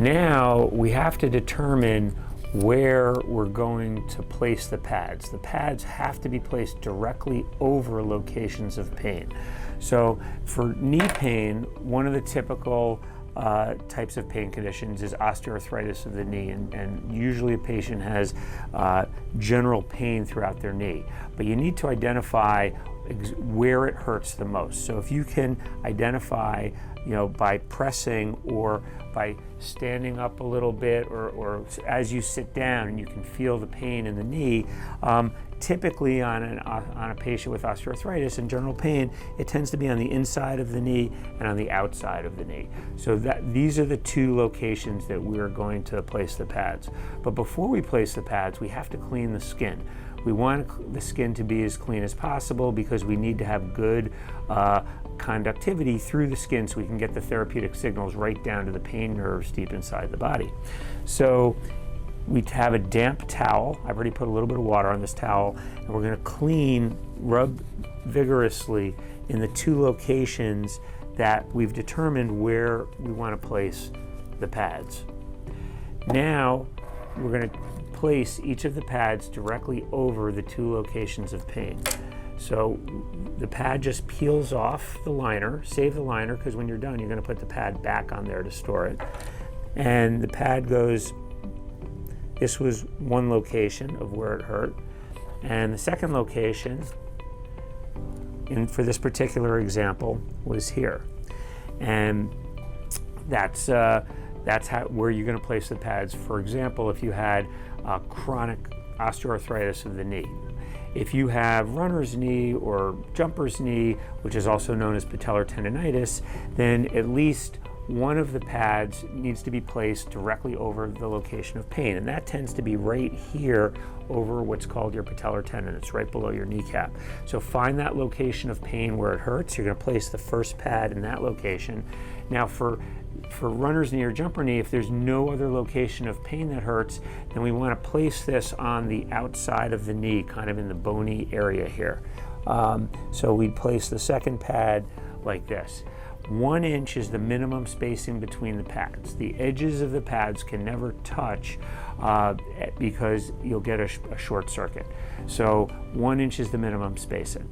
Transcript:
Now we have to determine where we're going to place the pads. The pads have to be placed directly over locations of pain. So for knee pain, one of the typical types of pain conditions is osteoarthritis of the knee, and usually a patient has general pain throughout their knee. But you need to identify where it hurts the most. So if you can identify, by pressing or by standing up a little bit, or as you sit down and you can feel the pain in the knee, typically on a patient with osteoarthritis and general pain, it tends to be on the inside of the knee and on the outside of the knee. So these are the two locations that we're going to place the pads. But before we place the pads, we have to clean the skin. We want the skin to be as clean as possible because we need to have good conductivity through the skin so we can get the therapeutic signals right down to the pain nerves deep inside the body. So we have a damp towel. I've already put a little bit of water on this towel, and we're going to rub vigorously in the two locations that we've determined where we want to place the pads. Now we're going to place each of the pads directly over the two locations of pain. So the pad just peels off the liner. Save the liner, because when you're done, you're going to put the pad back on there to store it. And the pad goes, this was one location of where it hurt. And the second location, for this particular example, was here. And that's where you're going to place the pads. For example, if you had chronic osteoarthritis of the knee. If you have runner's knee or jumper's knee, which is also known as patellar tendonitis, then at least one of the pads needs to be placed directly over the location of pain, and that tends to be right here over what's called your patellar tendon. It's right below your kneecap. So find that location of pain where it hurts. You're going to place the first pad in that location. Now for runner's knee or jumper knee, if there's no other location of pain that hurts, then we want to place this on the outside of the knee, kind of in the bony area here. So we place the second pad like this. 1 inch is the minimum spacing between the pads. The edges of the pads can never touch because you'll get a short circuit. So 1 inch is the minimum spacing.